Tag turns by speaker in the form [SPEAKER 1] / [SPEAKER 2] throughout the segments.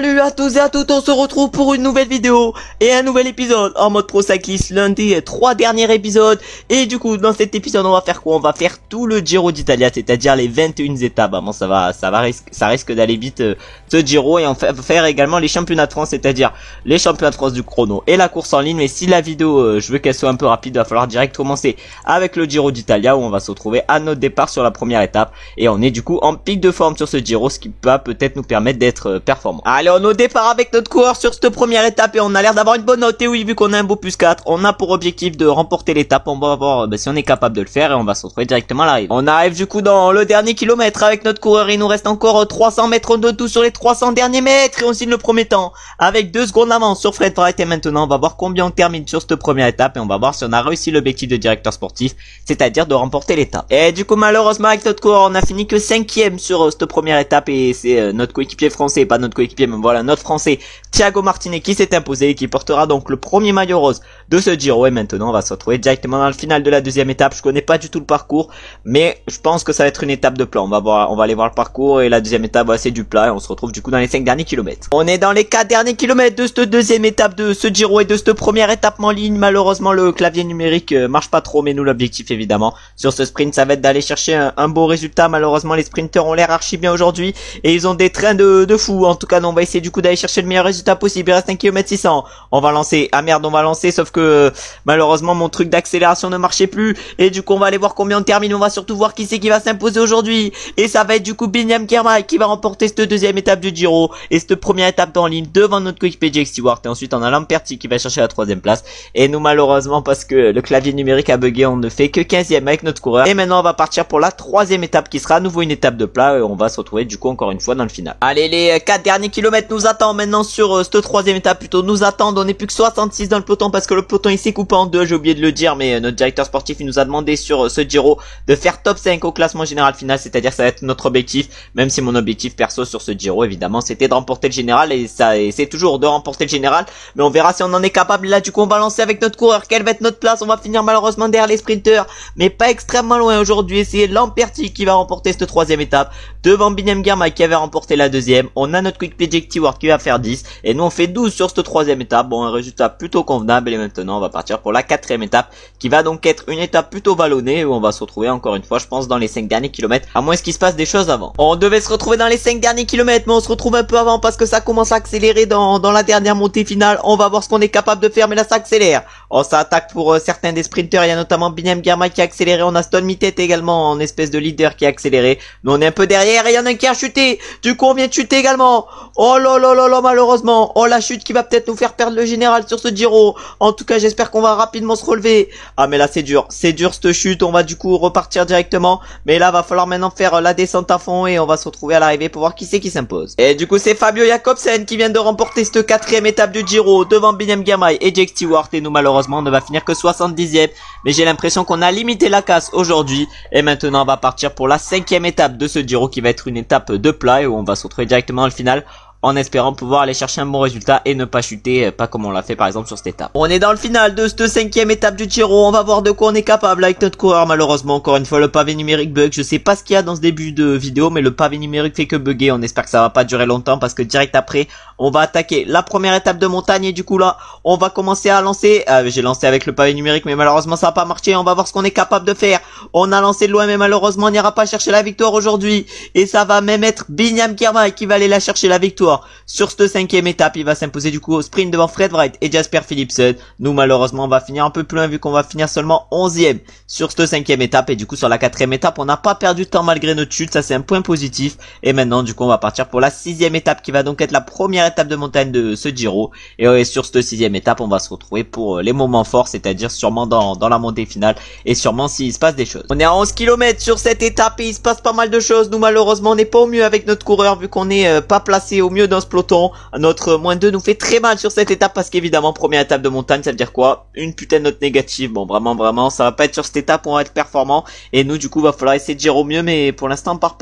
[SPEAKER 1] Salut à tous et à toutes, on se retrouve pour une nouvelle vidéo et un nouvel épisode en mode Pro Cyclist, l'un des 3 derniers épisodes. Et du coup, dans cet épisode, on va faire quoi? On va faire tout le Giro d'Italia, c'est-à-dire les 21 étapes. Bon, ça risque d'aller vite ce Giro, et on va faire également les championnats de France, c'est-à-dire les championnats de France du chrono et la course en ligne. Mais si la vidéo, je veux qu'elle soit un peu rapide, il va falloir direct commencer avec le Giro d'Italia, où on va se retrouver à notre départ sur la première étape, et on est du coup en pic de forme sur ce Giro, ce qui va peut-être nous permettre d'être performant. Allez, on est au départ avec notre coureur sur cette première étape et on a l'air d'avoir une bonne note. Et oui, vu qu'on a un beau +4, on a pour objectif de remporter l'étape. On va voir si on est capable de le faire et on va se retrouver directement à l'arrivée. On arrive du coup dans le dernier kilomètre avec notre coureur. Il nous reste encore 300 mètres de tout sur les 300 derniers mètres et on signe le premier temps avec 2 secondes d'avance sur Fred Wright. Et maintenant, on va voir combien on termine sur cette première étape et on va voir si on a réussi l'objectif de directeur sportif, c'est-à-dire de remporter l'étape. Et du coup, malheureusement, avec notre coureur, on a fini que 5ème sur cette première étape et c'est notre coéquipier français, pas notre coéquipier, mais voilà, notre français Thiago Martinez qui s'est imposé et qui portera donc le premier maillot rose de ce Giro. Et maintenant on va se retrouver directement dans le final de la deuxième étape. Je connais pas du tout le parcours, mais je pense que ça va être une étape de plat. On va aller voir le parcours, et la deuxième étape, voilà, c'est du plat, et on se retrouve du coup dans les 5 derniers kilomètres. On est dans les 4 derniers kilomètres de cette deuxième étape de ce Giro et de cette première étape en ligne. Malheureusement le clavier numérique marche pas trop, mais nous l'objectif évidemment sur ce sprint, ça va être d'aller chercher un beau résultat. Malheureusement les sprinteurs ont l'air archi bien aujourd'hui et ils ont des trains de fou. En tout cas, on va essayer du coup d'aller chercher le meilleur résultat possible. Il reste 1 km 600. On va lancer. Ah merde, on va lancer, sauf que malheureusement mon truc d'accélération ne marchait plus. Et du coup on va aller voir combien on termine. On va surtout voir qui c'est qui va s'imposer aujourd'hui. Et ça va être du coup Binyam Girmay qui va remporter cette deuxième étape du Giro et cette première étape en ligne devant notre coéquipier Jake Stewart. Et ensuite on a Lamperti qui va chercher la 3ème place. Et nous, malheureusement, parce que le clavier numérique a bugué, on ne fait que 15ème avec notre coureur. Et maintenant on va partir pour la 3ème étape qui sera à nouveau une étape de plat, et on va se retrouver du coup encore une fois dans le final. Allez, les 4 derniers kilomètres nous attendent maintenant sur cette 3ème étape, plutôt nous attendent. On est plus que 66 dans le peloton parce que le peloton il s'est coupé en deux, j'ai oublié de le dire, mais notre directeur sportif il nous a demandé sur ce Giro de faire top 5 au classement général final, c'est-à-dire ça va être notre objectif, même si mon objectif perso sur ce Giro évidemment c'était de remporter le général, et c'est toujours de remporter le général, mais on verra si on en est capable. Là du coup on va lancer avec notre coureur. Quelle va être notre place? On va finir malheureusement derrière les sprinteurs, mais pas extrêmement loin aujourd'hui. C'est Lamperti qui va remporter cette 3ème étape devant Binyam Girmay qui avait remporté la 2ème. On a notre coéquipier Jake Stewart qui va faire 10 et nous on fait 12 sur cette 3ème étape. Bon, un résultat plutôt convenable. Et maintenant on va partir pour la 4ème étape qui va donc être une étape plutôt vallonnée où on va se retrouver encore une fois, je pense, dans les 5 derniers kilomètres, à moins qu'il se passe des choses avant. On devait se retrouver dans les 5 derniers kilomètres, mais on se retrouve un peu avant parce que ça commence à accélérer dans la dernière montée finale. On va voir ce qu'on est capable de faire, mais là ça accélère. Oh, ça attaque pour certains des sprinteurs. Il y a notamment Binyam Girmay qui a accéléré. On a Stone Mittet également en espèce de leader qui a accéléré. Nous on est un peu derrière et il y en a un qui a chuté. Du coup on vient de chuter également. Oh là là là là, malheureusement. Oh, la chute qui va peut-être nous faire perdre le général sur ce Giro. En tout cas j'espère qu'on va rapidement se relever. Ah mais là c'est dur cette chute. On va du coup repartir directement. Mais là va falloir maintenant faire la descente à fond et on va se retrouver à l'arrivée pour voir qui c'est qui s'impose. Et du coup c'est Fabio Jakobsen qui vient de remporter cette 4ème étape du Giro devant Binyam Girmay et Jake Stewart. Et nous malheureusement on ne va finir que 70ème, mais j'ai l'impression qu'on a limité la casse aujourd'hui. Et maintenant on va partir pour la 5ème étape de ce Giro qui va être une étape de plat et où on va se retrouver directement dans le final, en espérant pouvoir aller chercher un bon résultat et ne pas chuter, pas comme on l'a fait par exemple sur cette étape. On est dans le final de cette 5ème étape du Giro. On va voir de quoi on est capable avec notre coureur. Malheureusement encore une fois le pavé numérique bug. Je sais pas ce qu'il y a dans ce début de vidéo, mais le pavé numérique fait que bugger. On espère que ça va pas durer longtemps parce que direct après on va attaquer la première étape de montagne. Et du coup là on va commencer à lancer. J'ai lancé avec le pavé numérique, mais malheureusement ça va pas marché. On va voir ce qu'on est capable de faire. On a lancé de loin, mais malheureusement on n'ira pas chercher la victoire aujourd'hui, et ça va même être Binyam Girmay qui va aller la chercher la victoire. Sur cette 5ème étape, il va s'imposer du coup au sprint devant Fred Wright et Jasper Philipsen. Nous malheureusement on va finir un peu plus loin vu qu'on va finir seulement 11ème sur cette 5ème étape. Et du coup sur la 4ème étape on n'a pas perdu de temps malgré notre chute, ça c'est un point positif. Et maintenant du coup on va partir pour la 6ème étape qui va donc être la première étape de montagne de ce Giro. Et sur cette 6ème étape on va se retrouver pour les moments forts, c'est-à-dire sûrement dans la montée finale et sûrement s'il se passe des choses. On est à 11 km sur cette étape et il se passe pas mal de choses. Nous malheureusement on n'est pas au mieux avec notre coureur vu qu'on n'est pas placé au mieux dans ce peloton. Notre -2 nous fait très mal sur cette étape parce qu'évidemment première étape de montagne, ça veut dire quoi? Une putain de note négative. Bon, vraiment ça va pas être sur cette étape où on va être performant, et nous du coup va falloir essayer de gérer au mieux, mais pour l'instant on part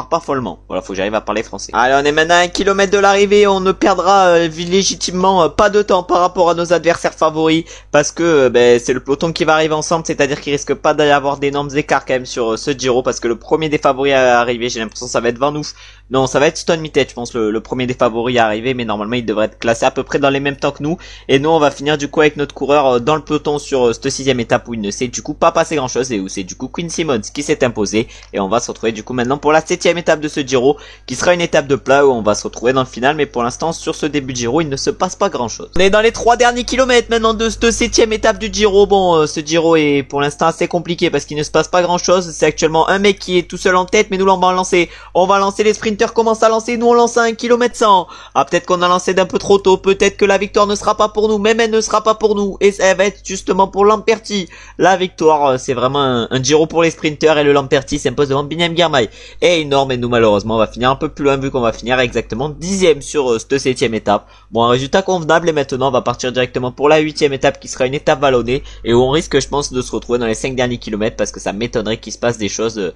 [SPEAKER 1] pas follement. Voilà, faut que j'arrive à parler français. Allez, on est maintenant à 1 km de l'arrivée. On ne perdra légitimement pas de temps par rapport à nos adversaires favoris parce que c'est le peloton qui va arriver ensemble, c'est-à-dire qu'il risque pas d'y avoir d'énormes écarts quand même sur ce Giro parce que le premier des favoris à arriver, j'ai l'impression que ça va être Van Oef. Non, ça va être Stone Mittet, je pense. pense, le premier des favoris à arriver, mais normalement il devrait être classé à peu près dans les mêmes temps que nous. Et nous on va finir du coup avec notre coureur dans le peloton sur cette 6ème étape où il ne s'est du coup pas passé grand chose et où c'est du coup Quinn Simmons qui s'est imposé. Et on va se retrouver du coup maintenant pour la 7ème étape de ce Giro, qui sera une étape de plat où on va se retrouver dans le final, mais pour l'instant sur ce début de Giro il ne se passe pas grand chose. On est dans les 3 derniers kilomètres maintenant de cette 7ème étape du Giro. Bon, ce Giro est pour l'instant assez compliqué parce qu'il ne se passe pas grand chose. C'est actuellement un mec qui est tout seul en tête, mais nous on va lancer. On va lancer, les sprinters commencent à lancer, nous on lance à 1 km 100. Ah, peut-être qu'on a lancé d'un peu trop tôt, peut-être que la victoire ne sera pas pour nous, même elle ne sera pas pour nous, et ça va être justement pour Lamperti. La victoire, c'est vraiment un Giro pour les sprinters, et le Lamperti s'impose devant Biniam Girmay. Et énorme, et nous malheureusement on va finir un peu plus loin vu qu'on va finir exactement 10ème sur cette 7ème étape. Bon, un résultat convenable, et maintenant on va partir directement pour la 8ème étape qui sera une étape vallonnée, et où on risque je pense de se retrouver dans les 5 derniers kilomètres parce que ça m'étonnerait qu'il se passe des choses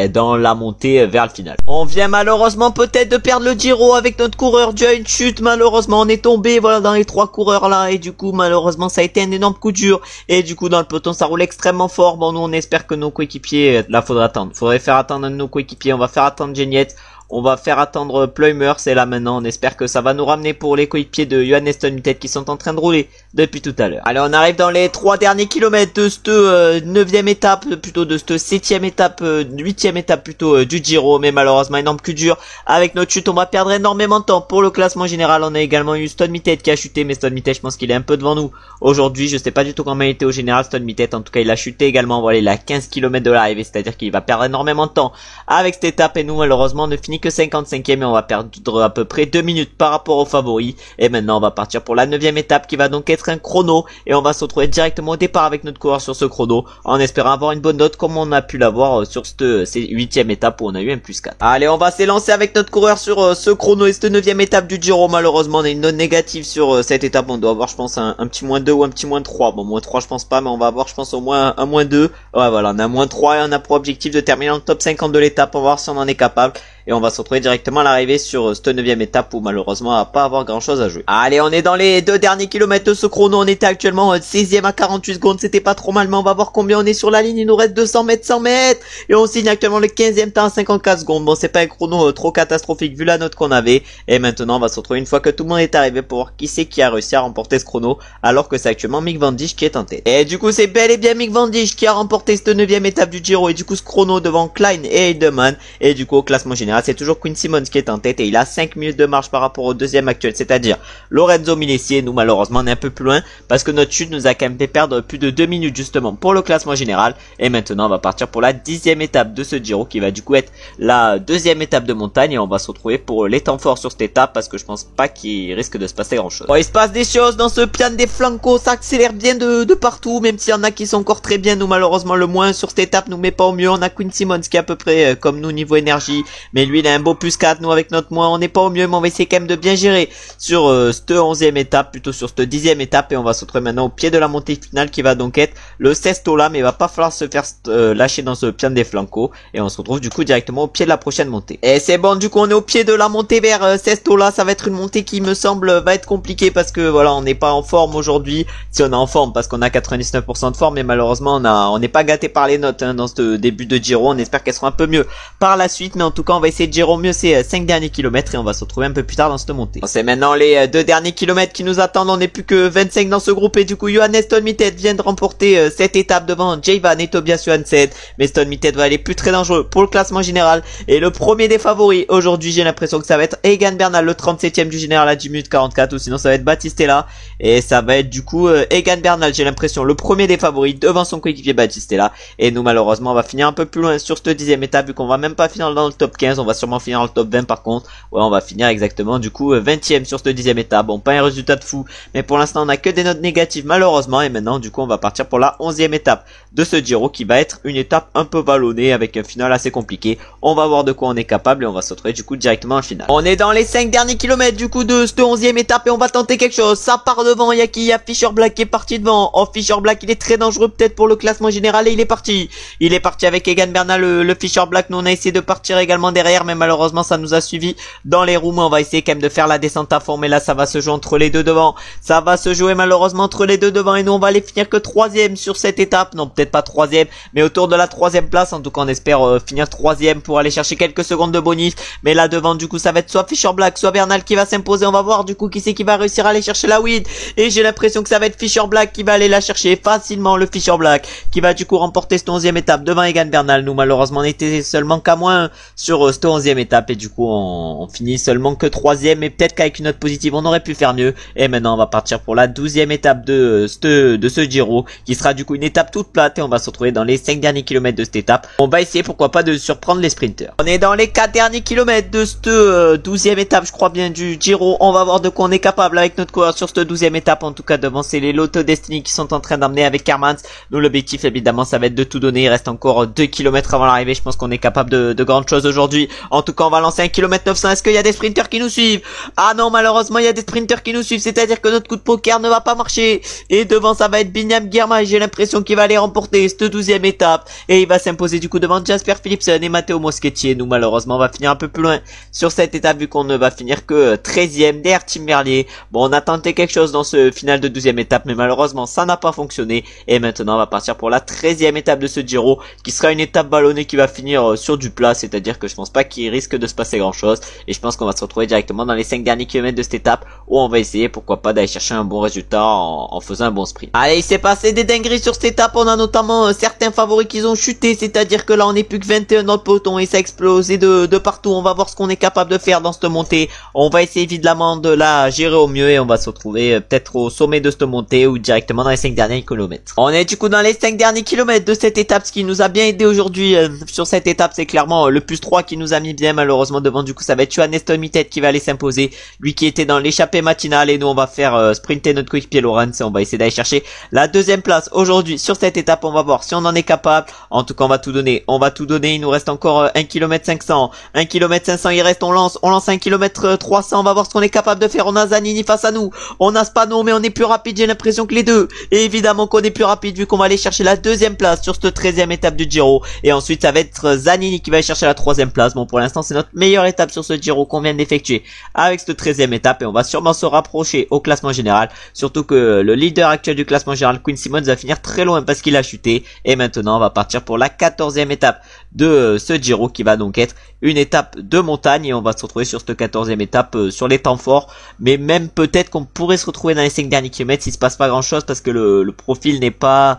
[SPEAKER 1] dans la montée vers le final. On vient malheureusement peut-être de perdre le Giro avec notre coureur dû à une chute. Malheureusement on est tombé voilà dans les 3 coureurs là, et du coup malheureusement ça a été un énorme coup dur, et du coup dans le peloton ça roule extrêmement fort. Bon, nous on espère que nos coéquipiers, là faudrait faire attendre un de nos coéquipiers. On va faire attendre Geniette, on va faire attendre Plummer, c'est là maintenant. On espère que ça va nous ramener pour les coéquipiers de Johannes Stolmitted qui sont en train de rouler depuis tout à l'heure. Allez, on arrive dans les 3 derniers kilomètres de cette 9ème étape, plutôt de cette 7ème étape, 8ème étape plutôt du Giro, mais malheureusement énorme coup dur. Avec notre chute, on va perdre énormément de temps pour le classement général. On a également eu Stolmitted qui a chuté, mais Stolmitted je pense qu'il est un peu devant nous aujourd'hui. Je sais pas du tout comment il était au général Stolmitted, en tout cas il a chuté également. Voilà, il a 15 km de l'arrivée, c'est-à-dire qu'il va perdre énormément de temps avec cette étape, et nous malheureusement on ne finit que 55ème, et on va perdre à peu près 2 minutes par rapport aux favoris. Et maintenant on va partir pour la 9ème étape qui va donc être un chrono, et on va se retrouver directement au départ avec notre coureur sur ce chrono, en espérant avoir une bonne note comme on a pu l'avoir sur cette 8ème étape où on a eu un +4. Allez, on va s'élancer avec notre coureur sur ce chrono et cette 9ème étape du Giro. Malheureusement on a une note négative sur cette étape, on doit avoir je pense un petit -2 ou un petit -3. Bon, -3 je pense pas, mais on va avoir je pense au moins un -2. Ouais, voilà, on a -3 et on a pour objectif de terminer dans le top 50 de l'étape. On va voir si on en est capable. Et on va se retrouver directement à l'arrivée sur cette 9ème étape où malheureusement on va pas avoir grand chose à jouer. Allez, on est dans les 2 derniers kilomètres de ce chrono. On était actuellement 16ème à 48 secondes. C'était pas trop mal, mais on va voir combien on est sur la ligne. Il nous reste 200 mètres, 100 mètres. Et on signe actuellement le 15ème temps à 54 secondes. Bon, c'est pas un chrono trop catastrophique vu la note qu'on avait. Et maintenant on va se retrouver une fois que tout le monde est arrivé pour voir qui c'est qui a réussi à remporter ce chrono, alors que c'est actuellement Mick Van Dijk qui est en tête. Et du coup c'est bel et bien Mick Van Dijk qui a remporté cette 9ème étape du Giro, et du coup ce chrono devant Klein et Heidemann. Et du coup au classement général c'est toujours Quinn Simmons qui est en tête, et il a 5 minutes de marche par rapport au deuxième actuel, c'est-à-dire Lorenzo Milesi. Nous malheureusement on est un peu plus loin parce que notre chute nous a quand même fait perdre plus de 2 minutes justement pour le classement général. Et maintenant on va partir pour la 10ème étape de ce Giro qui va du coup être la 2ème étape de montagne, et on va se retrouver pour les temps forts sur cette étape parce que je pense pas qu'il risque de se passer grand chose. Bon, il se passe des choses dans ce Pian des Flancos, ça accélère bien de partout, même s'il y en a qui sont encore très bien. Nous malheureusement le moins sur cette étape nous met pas au mieux. On a Quinn Simmons qui est à peu près comme nous niveau énergie, mais lui il a un beau +4. Nous avec notre moins on n'est pas au mieux, mais on va essayer quand même de bien gérer sur cette 11ème étape, plutôt sur cette 10ème étape. Et on va se retrouver maintenant au pied de la montée finale qui va donc être le Sestola, mais il va pas falloir se faire lâcher dans ce Pian des Flancos, et on se retrouve du coup directement au pied de la prochaine montée. Et c'est bon, du coup on est au pied de la montée vers Sestola. Ça va être une montée qui me semble va être compliquée parce que voilà, on n'est pas en forme aujourd'hui. Si on est en forme parce qu'on a 99% de forme, mais malheureusement on n'est pas gâté par les notes dans ce début de Giro. On espère qu'elles seront un peu mieux par la suite, mais en tout cas on va essayer de gérer au mieux ces 5 derniers kilomètres, et on va se retrouver un peu plus tard dans cette montée. Bon, c'est maintenant les 2 derniers kilomètres qui nous attendent. On n'est plus que 25 dans ce groupe, et du coup Johannes Stolmitted vient de remporter cette étape devant Jayvan et Tobias Johansen, mais Stolmitted va aller plus très dangereux pour le classement général, et le premier des favoris aujourd'hui j'ai l'impression que ça va être Egan Bernal, le 37ème du général à 10 minutes 44, ou sinon ça va être Battistella, et ça va être du coup Egan Bernal, j'ai l'impression le premier des favoris devant son coéquipier Battistella. Et nous malheureusement on va finir un peu plus loin sur cette 10ème étape, vu qu'on va même pas finir dans le top 15, on va sûrement finir dans le top 20 par contre. Ouais, on va finir exactement du coup 20ème sur cette 10ème étape. Bon, pas un résultat de fou, mais pour l'instant on a que des notes négatives malheureusement. Et maintenant du coup on va partir pour la 11ème étape de ce Giro qui va être une étape un peu vallonnée avec un final assez compliqué. On va voir de quoi on est capable, et on va se retrouver du coup directement en finale. On est dans les 5 derniers kilomètres du coup de cette 11ème étape, et on va tenter quelque chose. Ça part devant, il y a Fischer Black qui est parti devant. Oh, Fischer Black il est très dangereux peut-être pour le classement général, et il est parti avec Egan Bernal, le Fischer Black. Nous on a essayé de partir également derrière derrière, mais malheureusement ça nous a suivi dans les roues. Mais on va essayer quand même de faire la descente à fond, mais là ça va se jouer entre les deux devant. Ça va se jouer malheureusement entre les deux devant, et nous on va aller finir que troisième sur cette étape. Non, peut-être pas troisième, mais autour de la troisième place. En tout cas on espère finir troisième pour aller chercher quelques secondes de bonus. Mais là devant du coup ça va être soit Fisher Black, soit Bernal qui va s'imposer. On va voir du coup qui c'est qui va réussir à aller chercher la win, et j'ai l'impression que ça va être Fisher Black qui va aller la chercher facilement. Le Fisher Black qui va du coup remporter cette 11e étape devant Egan Bernal. Nous malheureusement on était seulement qu'à moins sur cette 11e étape, et du coup on finit seulement que 3e, et peut-être qu'avec une note positive on aurait pu faire mieux. Et maintenant on va partir pour la 12e étape de ce Giro, qui sera du coup une étape toute plate, et on va se retrouver dans les 5 derniers kilomètres de cette étape. On va essayer pourquoi pas de surprendre les sprinters. On est dans les 4 derniers kilomètres de cette 12e étape, je crois bien, du Giro. On va voir de quoi on est capable avec notre coureur sur cette 12e étape. En tout cas devant c'est les Lotto Destiny qui sont en train d'emmener avec Hermans. Nous l'objectif évidemment ça va être de tout donner. Il reste encore 2 km avant l'arrivée. Je pense qu'on est capable de grandes choses aujourd'hui. En tout cas on va lancer 1 km 900. Est-ce qu'il y a des sprinters qui nous suivent? Ah non, malheureusement il y a des sprinters qui nous suivent, c'est-à-dire que notre coup de poker ne va pas marcher. Et devant ça va être Binyam Girma, et j'ai l'impression qu'il va aller remporter cette 12e étape, et il va s'imposer du coup devant Jasper Philipsen et Matteo Moschetti. Et nous malheureusement on va finir un peu plus loin sur cette étape, vu qu'on ne va finir que 13e derrière Tim Merlier. Bon, on a tenté quelque chose dans ce final de 12e étape, mais malheureusement ça n'a pas fonctionné. Et maintenant on va partir pour la 13e étape de ce Giro, qui sera une étape ballonnée qui va finir sur du plat, c'est-à-dire que je pense pas qu'il risque de se passer grand chose, et je pense qu'on va se retrouver directement dans les 5 derniers kilomètres de cette étape, où on va essayer pourquoi pas d'aller chercher un bon résultat en faisant un bon sprint. Allez, il s'est passé des dingueries sur cette étape. On a notamment certains favoris qui ont chuté, c'est-à-dire que là on n'est plus que 21 dans le peloton, et ça a explosé de partout. On va voir ce qu'on est capable de faire dans cette montée. On va essayer évidemment de la gérer au mieux, et on va se retrouver peut-être au sommet de cette montée, ou directement dans les 5 derniers kilomètres. On est du coup dans les 5 derniers kilomètres de cette étape. Ce qui nous a bien aidé aujourd'hui sur cette étape, c'est clairement le plus 3 qui nous a mis bien. Malheureusement devant du coup ça va être Johannes Tomitet qui va aller s'imposer, lui qui était dans l'échappée matinale, et nous on va faire sprinter notre coéquipier Laurens, et on va essayer d'aller chercher la 2e place aujourd'hui sur cette étape. On va voir si on en est capable. En tout cas on va tout donner, il nous reste encore 1 km 500, 1 km 500 il reste, on lance 1 km 300, on va voir ce qu'on est capable de faire. On a Zanini face à nous, on a Spano, mais on est plus rapide, j'ai l'impression que les deux, et évidemment qu'on est plus rapide vu qu'on va aller chercher la 2e place sur cette 13e étape du Giro, et ensuite ça va être Zanini qui va aller chercher la 3e place. Bon, pour l'instant c'est notre meilleure étape sur ce Giro qu'on vient d'effectuer avec cette 13e étape, et on va sûrement se rapprocher au classement général, surtout que le leader actuel du classement général, Quinn Simmons, va finir très loin parce qu'il a chuté. Et maintenant on va partir pour la 14e étape de ce Giro, qui va donc être une étape de montagne, et on va se retrouver sur cette 14e étape sur les temps forts, mais même peut-être qu'on pourrait se retrouver dans les 5 derniers kilomètres s'il se passe pas grand chose, parce que le profil n'est pas...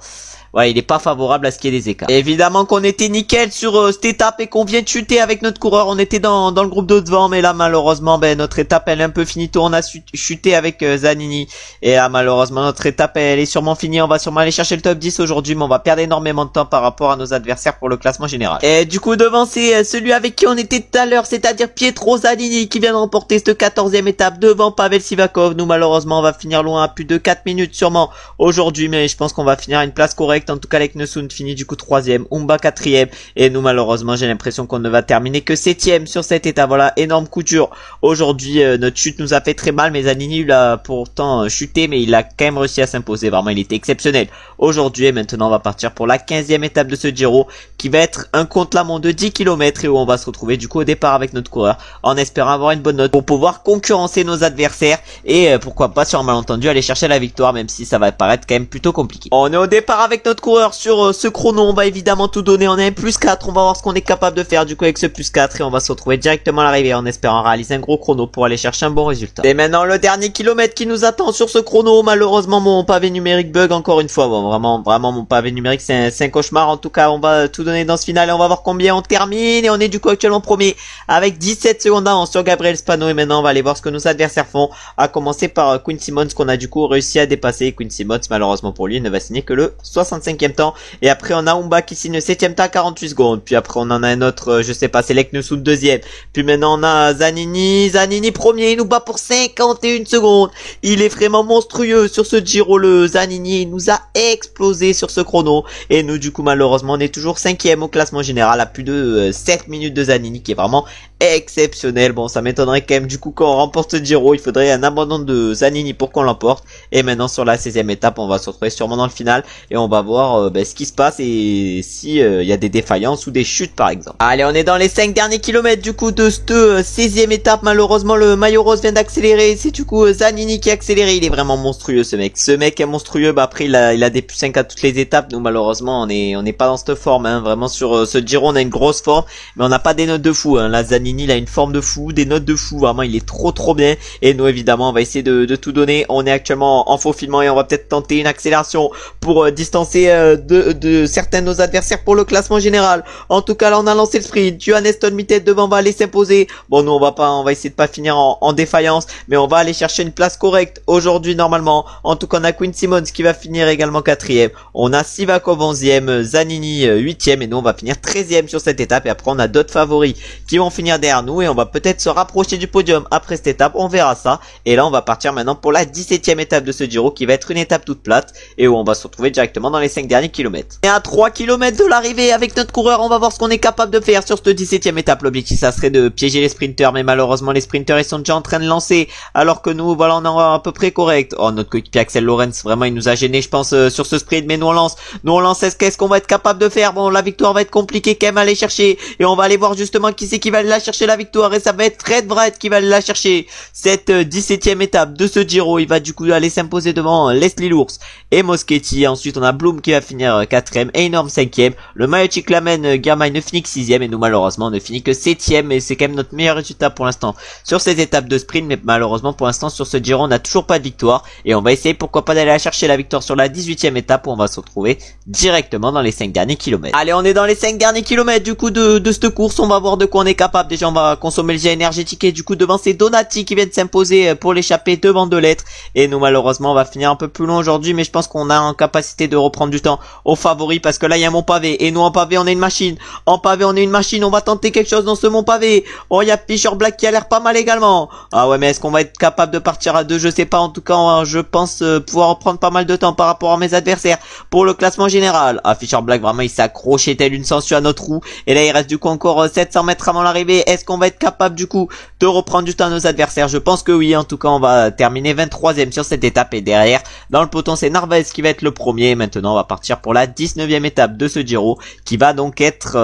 [SPEAKER 1] Ouais, il est pas favorable à ce qu'il y ait des écarts. Et évidemment qu'on était nickel sur cette étape, et qu'on vient de chuter avec notre coureur. On était dans le groupe de devant, mais là malheureusement notre étape elle est un peu finito. On a chuté avec Zanini, et là malheureusement notre étape elle est sûrement finie. On va sûrement aller chercher le top 10 aujourd'hui, mais on va perdre énormément de temps par rapport à nos adversaires pour le classement général. Et du coup devant c'est celui avec qui on était tout à l'heure, c'est-à-dire Pietro Zanini, qui vient de remporter cette 14e étape devant Pavel Sivakov. Nous malheureusement on va finir loin, à plus de 4 minutes sûrement aujourd'hui, mais je pense qu'on va finir à une place correcte. En tout cas Alec Nessoun finit du coup 3e, Umba 4e, et nous malheureusement j'ai l'impression qu'on ne va terminer que 7e sur cet état. Voilà, énorme coup dur aujourd'hui. Notre chute nous a fait très mal, mais Zanini il a pourtant chuté, mais il a quand même réussi à s'imposer. Vraiment il était exceptionnel aujourd'hui. Et maintenant on va partir pour la 15e étape de ce Giro, qui va être un contre-la-montre de 10 km, et où on va se retrouver du coup au départ avec notre coureur, en espérant avoir une bonne note pour pouvoir concurrencer nos adversaires, et pourquoi pas sur un malentendu aller chercher la victoire, même si ça va paraître quand même plutôt compliqué. On est au départ avec notre coureur sur ce chrono. On va évidemment tout donner, on a un plus 4, on va voir ce qu'on est capable de faire du coup avec ce plus 4, et on va se retrouver directement à l'arrivée en espérant réaliser un gros chrono pour aller chercher un bon résultat. Et maintenant le dernier kilomètre qui nous attend sur ce chrono. Malheureusement mon pavé numérique bug encore une fois. Bon, vraiment mon pavé numérique c'est un cauchemar. En tout cas on va tout donner dans ce final, et on va voir combien on termine, et on est du coup actuellement premier avec 17 secondes d'avance sur Gabriel Spano. Et maintenant on va aller voir ce que nos adversaires font, à commencer par Quinn Simmons, qu'on a du coup réussi à dépasser. Quinn Simmons malheureusement pour lui ne va signer que le 65e temps, et après on a Umba qui signe le 7e temps à 48 secondes, puis après on en a un autre, je sais pas, c'est Alec Nessoun 2e, puis maintenant on a Zanini premier, il nous bat pour 51 secondes. Il est vraiment monstrueux sur ce Giro, le Zanini, il nous a explosé sur ce chrono, et nous du coup malheureusement on est toujours 5e au classement général, à plus de 7 minutes de Zanini. Zanini qui est vraiment exceptionnel. Bon, ça m'étonnerait quand même du coup qu'on remporte ce Giro, il faudrait un abandon de Zanini pour qu'on l'emporte. Et maintenant sur la 16e étape, on va se retrouver sûrement dans le final et on va voir ce qui se passe et si il y a des défaillances ou des chutes par exemple. Allez, on est dans les 5 derniers kilomètres du coup de cette 16e étape. Malheureusement le maillot rose vient d'accélérer, c'est du coup Zanini qui a accéléré. Il est vraiment monstrueux ce mec. Ce mec est monstrueux. Bah après il a des plus 5 à toutes les étapes. Nous malheureusement on est pas dans cette forme hein. Vraiment sur ce Giro on a une grosse forme, mais on n'a pas des notes de fou hein. Là Zanini il a une forme de fou, des notes de fou, vraiment il est trop bien. Et nous évidemment on va essayer de tout donner. On est actuellement en faufilement et on va peut-être tenter une accélération pour distancer de certains de nos adversaires pour le classement général. En tout cas là on a lancé le sprint. Johannes Tolmitet devant va aller s'imposer. Bon nous on va essayer de pas finir en défaillance, mais on va aller chercher une place correcte aujourd'hui normalement. En tout cas on a Quinn Simmons qui va finir également 4e. On a Sivakov 11e, Zanini 8e et nous on va finir 13e sur cette étape. Et après on a d'autres favoris qui vont finir derrière nous et on va peut-être se rapprocher du podium après cette étape, on verra ça. Et là on va partir maintenant pour la 17e étape de ce Giro qui va être une étape toute plate et où on va se retrouver directement dans les 5 derniers kilomètres. Et à 3 km de l'arrivée avec notre coureur, on va voir ce qu'on est capable de faire sur cette 17e étape. L'objectif ça serait de piéger les sprinteurs, mais malheureusement les sprinteurs ils sont déjà en train de lancer alors que nous voilà on est à peu près correct. Oh notre coéquipier Axel Lorenz vraiment il nous a gêné je pense sur ce sprint, mais nous on lance qu'est-ce qu'on va être capable de faire. Bon la victoire va être compliquée quand même à aller chercher et on va aller voir justement qui c'est qui va aller la chercher la victoire et ça va être Fred Wright qui va aller la chercher cette 17e étape de ce Giro. Il va du coup aller s'imposer devant Leslie Lours et Moschetti. Ensuite on a Bloom qui va finir 4e et Enorme 5e. Le maillot Cyclamen Girmay ne finit que 6e et nous malheureusement on ne finit que 7e et c'est quand même notre meilleur résultat pour l'instant sur ces étapes de sprint, mais malheureusement pour l'instant sur ce Giro on n'a toujours pas de victoire et on va essayer pourquoi pas d'aller chercher la victoire sur la 18e étape où on va se retrouver directement dans les 5 derniers kilomètres. Allez on est dans les 5 derniers kilomètres du coup de cette course. On va voir de quoi on est capable. Déjà on va consommer le jet énergétique et du coup devant c'est Donati qui vient de s'imposer pour l'échapper devant De Lettres et nous malheureusement on va finir un peu plus long aujourd'hui, mais je pense qu'on a en capacité de reprendre du temps aux favoris parce que là il y a mon pavé et nous en pavé on est une machine. En pavé on est une machine, on va tenter quelque chose dans ce mont pavé. Oh il y a Fischer Black qui a l'air pas mal également. Ah ouais mais est-ce qu'on va être capable de partir à deux? Je sais pas, en tout cas je pense pouvoir reprendre pas mal de temps par rapport à mes adversaires pour le classement général. Ah Fischer Black vraiment il s'est accroché tel une sangsue à notre roue et là il reste du coup encore 700 mètres avant l'arrivée. Est-ce qu'on va être capable du coup de reprendre du temps à nos adversaires? Je pense que oui. En tout cas on va terminer 23e sur cette étape et derrière dans le peloton c'est Narvaez qui va être le premier. Maintenant on va partir pour la 19e étape de ce Giro qui va donc être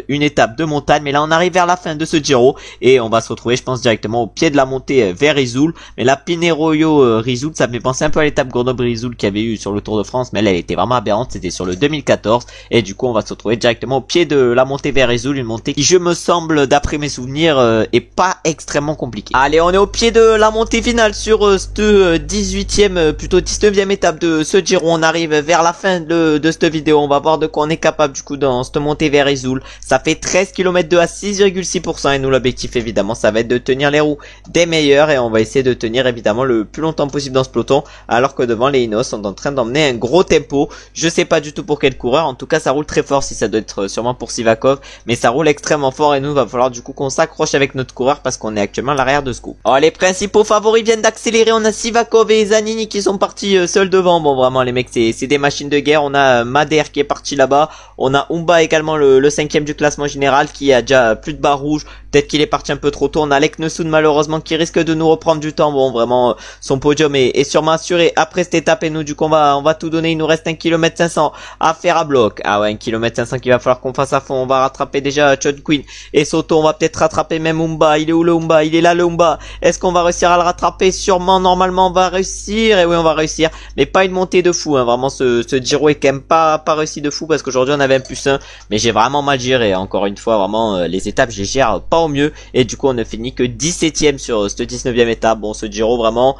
[SPEAKER 1] une étape de montagne, mais là on arrive vers la fin de ce Giro et on va se retrouver je pense directement au pied de la montée vers Risoul. Mais la Pineroyo Risoul ça me fait penser un peu à l'étape Grenoble-Risoul qu'il y avait eu sur le Tour de France, mais elle était vraiment aberrante, c'était sur le 2014 et du coup on va se retrouver directement au pied de la montée vers Risoul, une montée qui je me semble d'après mes souvenirs est pas extrêmement compliquée. Allez on est au pied de la montée finale sur cette 18e plutôt 19e étape de ce Giro. On arrive vers la fin de cette vidéo, on va voir de quoi on est capable du coup dans cette montée vers Risoul. Ça fait 13 km de à 6,6% et nous l'objectif évidemment ça va être de tenir les roues des meilleurs et on va essayer de tenir évidemment le plus longtemps possible dans ce peloton alors que devant les Ineos sont en train d'emmener un gros tempo. Je sais pas du tout pour quel coureur, en tout cas ça roule très fort, si ça doit être sûrement pour Sivakov, mais ça roule extrêmement fort et nous va falloir du coup qu'on s'accroche avec notre coureur parce qu'on est actuellement à l'arrière de ce coup. Oh les principaux favoris viennent d'accélérer, on a Sivakov et Zanini qui sont partis seuls devant. Bon vraiment les mecs c'est des machines de guerre. On a Madère qui est parti là-bas, on a Umba également le 5e du classement général qui a déjà plus de barres rouges, peut-être qu'il est parti un peu trop tôt. On a Alec Nessoun malheureusement qui risque de nous reprendre du temps. Bon vraiment son podium est sûrement assuré après cette étape et nous du coup on va tout donner. Il nous reste 1 km 500 à faire à bloc. Ah ouais 1 km 500 qu'il va falloir qu'on fasse à fond. On va rattraper déjà Chad Quinn et Soto, on va peut-être rattraper même Umba. Il est où le Umba? Il est là le Umba. Est-ce qu'on va réussir à le rattraper? Sûrement, normalement on va réussir, et oui on va réussir, mais pas une montée de fou hein. Vraiment ce Giro est quand même pas réussi de fou parce qu'aujourd'hui on avait un +1, mais j'ai vraiment mal géré encore une fois. Vraiment les étapes je les gère pas au mieux et du coup on ne finit que 17e sur cette 19e étape. Bon ce Giro vraiment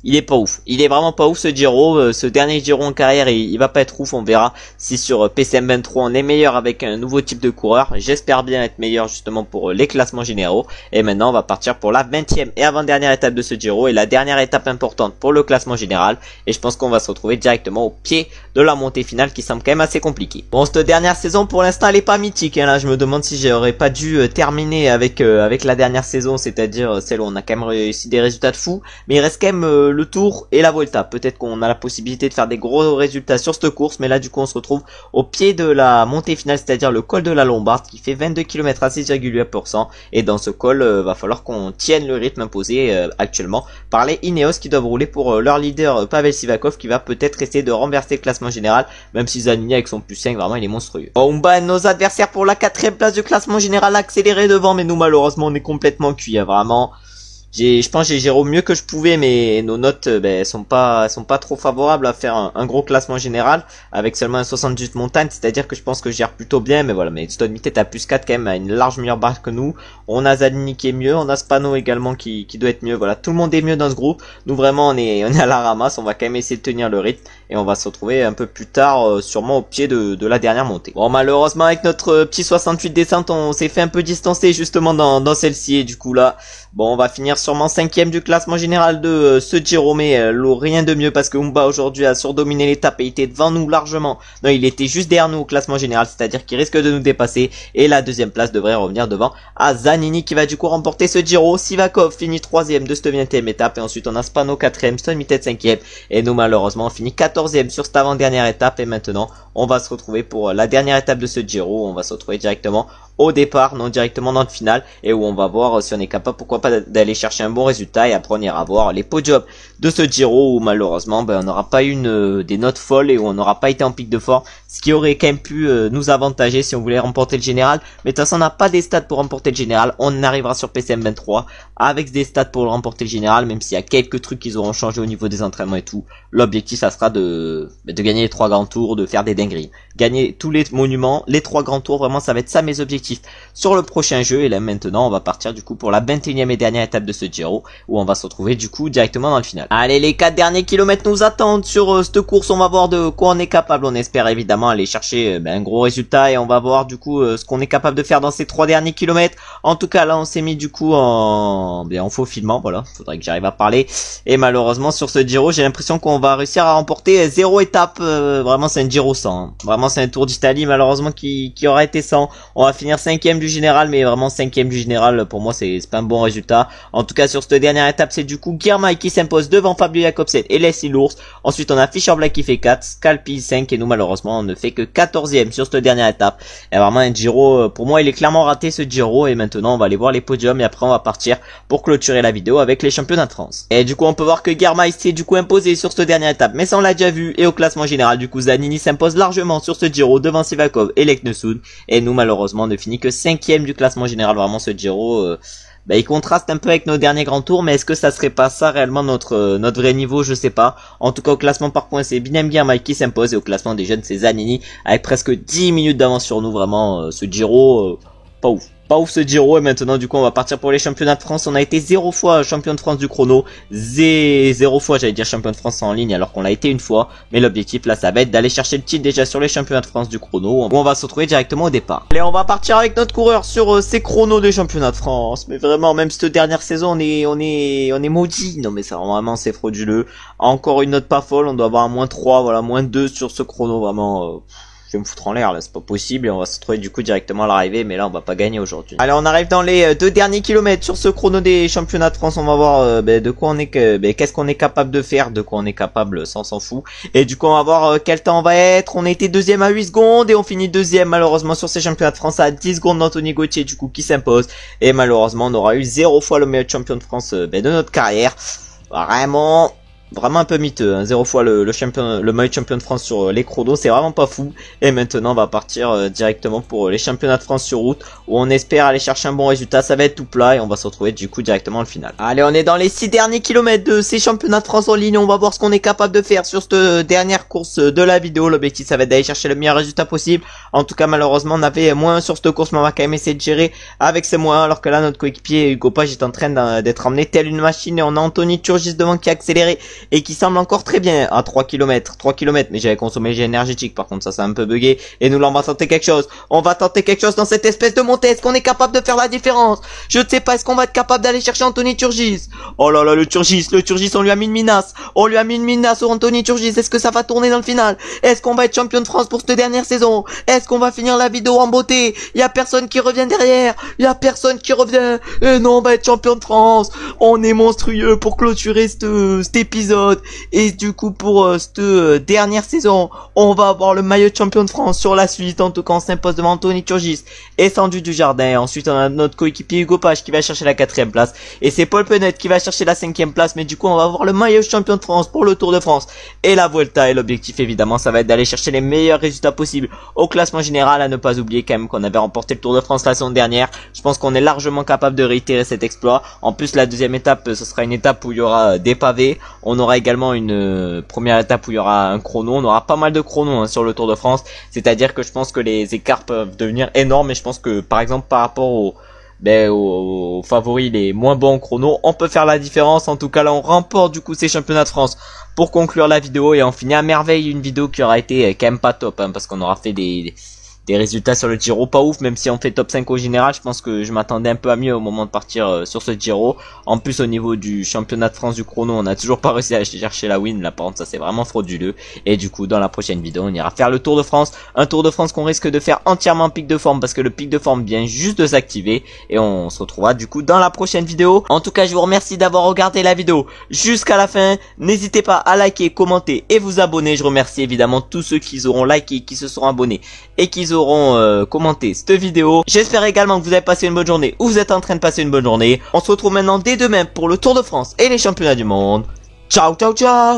[SPEAKER 1] il est pas ouf, il est vraiment pas ouf ce Giro, ce dernier Giro en carrière il va pas être ouf. On verra si sur PCM 23 on est meilleur avec un nouveau type de coureur. J'espère bien être meilleur justement pour les classements généraux. Et maintenant on va partir pour la 20e et avant-dernière étape de ce Giro et la dernière étape importante pour le classement général, et je pense qu'on va se retrouver directement au pied de la montée finale qui semble quand même assez compliquée. Bon cette dernière saison pour l'instant elle est pas mythique hein. Là je me demande si j'aurais pas dû terminer avec la dernière saison, c'est-à-dire celle où on a quand même réussi des résultats de fou, mais il reste quand même le Tour et la Vuelta. Peut-être qu'on a la possibilité de faire des gros résultats sur cette course, mais là du coup on se retrouve au pied de la montée finale, c'est-à-dire le col de la Lombarde qui fait 22 km à 6,8%, et dans ce col va falloir qu'on tienne le rythme imposé actuellement par les Ineos qui doivent rouler pour leur leader Pavel Sivakov, qui va peut-être essayer de renverser le classement général, même si Zanini avec son plus 5 vraiment il est monstrueux. On bat nos adversaires pour la 4ème place du classement général, accéléré devant, mais nous malheureusement on est complètement cuit, hein, vraiment. Je pense que j'ai géré au mieux que je pouvais, mais nos notes sont pas trop favorables à faire un gros classement général avec seulement un 78 montagne, c'est-à-dire que je pense que je gère plutôt bien, mais voilà, mais Stone Mittet à plus 4 quand même, a une large meilleure barre que nous. On a Zanini qui est mieux, on a Spano également qui doit être mieux, voilà, tout le monde est mieux dans ce groupe. Nous vraiment on est à la ramasse, on va quand même essayer de tenir le rythme et on va se retrouver un peu plus tard sûrement au pied de la dernière montée. Bon, malheureusement avec notre petit 68 descente, on s'est fait un peu distancer justement dans celle-ci, et du coup là, bon, on va finir sûrement 5ème du classement général de ce Giro, mais rien de mieux parce que Umba aujourd'hui a surdominé l'étape et il était devant nous largement. Non, il était juste derrière nous au classement général, c'est-à-dire qu'il risque de nous dépasser, et la 2ème place devrait revenir devant à Zanini qui va du coup remporter ce Giro. Sivakov finit 3ème de cette 20ème étape, et ensuite on a Spano 4ème, Stone Mittet 5ème, et nous malheureusement on finit 14ème sur cette avant-dernière étape, et maintenant on va se retrouver pour la dernière étape de ce Giro. On va se retrouver directement au départ, non directement dans le final, et où on va voir si on est capable, pourquoi pas, d'aller chercher un bon résultat, et après on ira voir les podiums de ce Giro où malheureusement on n'aura pas eu des notes folles et où on n'aura pas été en pic de forme, ce qui aurait quand même pu nous avantager si on voulait remporter le général. Mais de toute façon on n'a pas des stats pour remporter le général, on arrivera sur PCM 23 avec des stats pour remporter le général, même s'il y a quelques trucs qu'ils auront changé au niveau des entraînements et tout. L'objectif ça sera de gagner les 3 grands tours, de faire des dingueries, gagner tous les monuments, les 3 grands tours, vraiment ça va être ça mes objectifs sur le prochain jeu. Et là maintenant on va partir du coup pour la 21ème et dernière étape de ce Giro, où on va se retrouver du coup directement dans le final. Allez, les 4 derniers kilomètres nous attendent sur cette course, on va voir de quoi on est capable. On espère évidemment aller chercher un gros résultat, et on va voir du coup ce qu'on est capable de faire dans ces 3 derniers kilomètres. En tout cas là on s'est mis du coup en faufilement, voilà, faudrait que j'arrive à parler, et malheureusement sur ce Giro j'ai l'impression qu'on va réussir à remporter 0 étape. Vraiment c'est un Giro 100, hein. Vraiment c'est un Tour d'Italie malheureusement qui aura été 100. On va finir 5ème du général, mais vraiment 5ème du général pour moi c'est pas un bon résultat. En tout cas sur cette dernière étape c'est du coup Girmay qui s'impose devant Fabio Jakobsen et Leslie Lours. Ensuite on a Fischer Black qui fait 4, Scalpi 5, et nous malheureusement on ne fait que 14ème sur cette dernière étape. Et vraiment un Giro, pour moi il est clairement raté ce Giro, et maintenant on va aller voir les podiums et après on va partir pour clôturer la vidéo avec les championnats de France. Et du coup on peut voir que Girmay s'est du coup imposé sur cette dernière étape, mais ça on l'a déjà vu. Et au classement général du coup Zanini s'impose largement sur ce Giro devant Sivakov et Leknesund, et nous malheureusement on ne finit que 5ème du classement général. Vraiment ce Giro il contraste un peu avec nos derniers grands tours, mais est-ce que ça serait pas ça réellement notre vrai niveau? Je sais pas. En tout cas au classement par points c'est Binem Girmay qui s'impose, et au classement des jeunes c'est Zanini avec presque 10 minutes d'avance sur nous. Vraiment ce Giro pas ouf ce Giro. Et maintenant du coup on va partir pour les championnats de France. On a été 0 fois champion de France du chrono, 0 fois j'allais dire champion de France en ligne, alors qu'on l'a été une fois. Mais l'objectif là ça va être d'aller chercher le titre déjà sur les championnats de France du chrono, où on va se retrouver directement au départ. Allez, on va partir avec notre coureur sur ces chronos des championnats de France. Mais vraiment même cette dernière saison on est maudit. Non mais ça vraiment c'est frauduleux. Encore une note pas folle, on doit avoir un -3, voilà, -2 sur ce chrono. Vraiment je vais me foutre en l'air là, c'est pas possible, et on va se trouver du coup directement à l'arrivée, mais là on va pas gagner aujourd'hui. Allez, on arrive dans les 2 derniers kilomètres sur ce chrono des championnats de France. On va voir de quoi on est qu'est-ce qu'on est capable de faire, de quoi on est capable, ça on s'en fout. Et du coup on va voir quel temps on va être. On était 2ème à 8 secondes et on finit 2ème malheureusement sur ces championnats de France à 10 secondes d'Anthony Gauthier du coup qui s'impose, et malheureusement on aura eu 0 fois le meilleur champion de France de notre carrière. Vraiment un peu miteux, hein. 0 fois le meilleur champion de France sur les chronos, c'est vraiment pas fou. Et maintenant on va partir directement pour les championnats de France sur route, où on espère aller chercher un bon résultat. Ça va être tout plat et on va se retrouver du coup directement au final. Allez, on est dans les 6 derniers kilomètres de ces championnats de France en ligne. On va voir ce qu'on est capable de faire sur cette dernière course de la vidéo. L'objectif ça va être d'aller chercher le meilleur résultat possible. En tout cas malheureusement on avait moins sur cette course, mais on va quand même essayer de gérer avec ces moins, alors que là notre coéquipier Hugo Page est en train d'être emmené telle une machine, et on a Anthony Turgis devant qui a accéléré et qui semble encore très bien à 3 km, mais j'avais consommé le jet énergétique, par contre ça a un peu bugué, et nous là on va tenter quelque chose, dans cette espèce de montée. Est-ce qu'on est capable de faire la différence? Je ne sais pas, est-ce qu'on va être capable d'aller chercher Anthony Turgis? Oh là là, le Turgis, on lui a mis une minace, sur Anthony Turgis. Est-ce que ça va tourner dans le final? Est-ce qu'on va être champion de France pour cette dernière saison? Est-ce qu'on va finir la vidéo en beauté? Il y a personne qui revient derrière, et non, on va être champion de France. On est monstrueux pour clôturer cet épisode épisode. Et du coup pour cette dernière saison, on va avoir le maillot de champion de France sur la suite. En tout cas on s'impose devant Anthony Turgis et Sandu Dujardin. Ensuite on a notre coéquipier Hugo Page qui va chercher la 4ème place. Et c'est Paul Penet qui va chercher la 5ème place. Mais du coup on va avoir le maillot de champion de France pour le Tour de France et la Vuelta. Et l'objectif évidemment ça va être d'aller chercher les meilleurs résultats possibles au classement général. À ne pas oublier quand même qu'on avait remporté le Tour de France la saison dernière. Je pense qu'on est largement capable de réitérer cet exploit. En plus la deuxième étape ce sera une étape où il y aura des pavés. On aura également une première étape où il y aura un chrono. On aura pas mal de chronos sur le Tour de France. C'est-à-dire que je pense que les écarts peuvent devenir énormes. Et je pense que par exemple par rapport aux favoris les moins bons chrono, on peut faire la différence. En tout cas là on remporte du coup ces championnats de France pour conclure la vidéo. Et on finit à merveille une vidéo qui aura été quand même pas top parce qu'on aura fait des résultats sur le Giro pas ouf, même si on fait top 5 au général. Je pense que je m'attendais un peu à mieux au moment de partir sur ce Giro. En plus au niveau du championnat de France du chrono, on a toujours pas réussi à chercher la win. Là par contre ça c'est vraiment frauduleux. Et du coup dans la prochaine vidéo on ira faire le Tour de France. Un Tour de France qu'on risque de faire entièrement en pic de forme parce que le pic de forme vient juste de s'activer. Et on se retrouvera du coup dans la prochaine vidéo. En tout cas je vous remercie d'avoir regardé la vidéo jusqu'à la fin. N'hésitez pas à liker, commenter et vous abonner. Je remercie évidemment tous ceux qui auront liké, qui se seront abonnés et qui auront commenté cette vidéo. J'espère également que vous avez passé une bonne journée ou vous êtes en train de passer une bonne journée. On se retrouve maintenant dès demain pour le Tour de France et les championnats du monde. Ciao ciao ciao.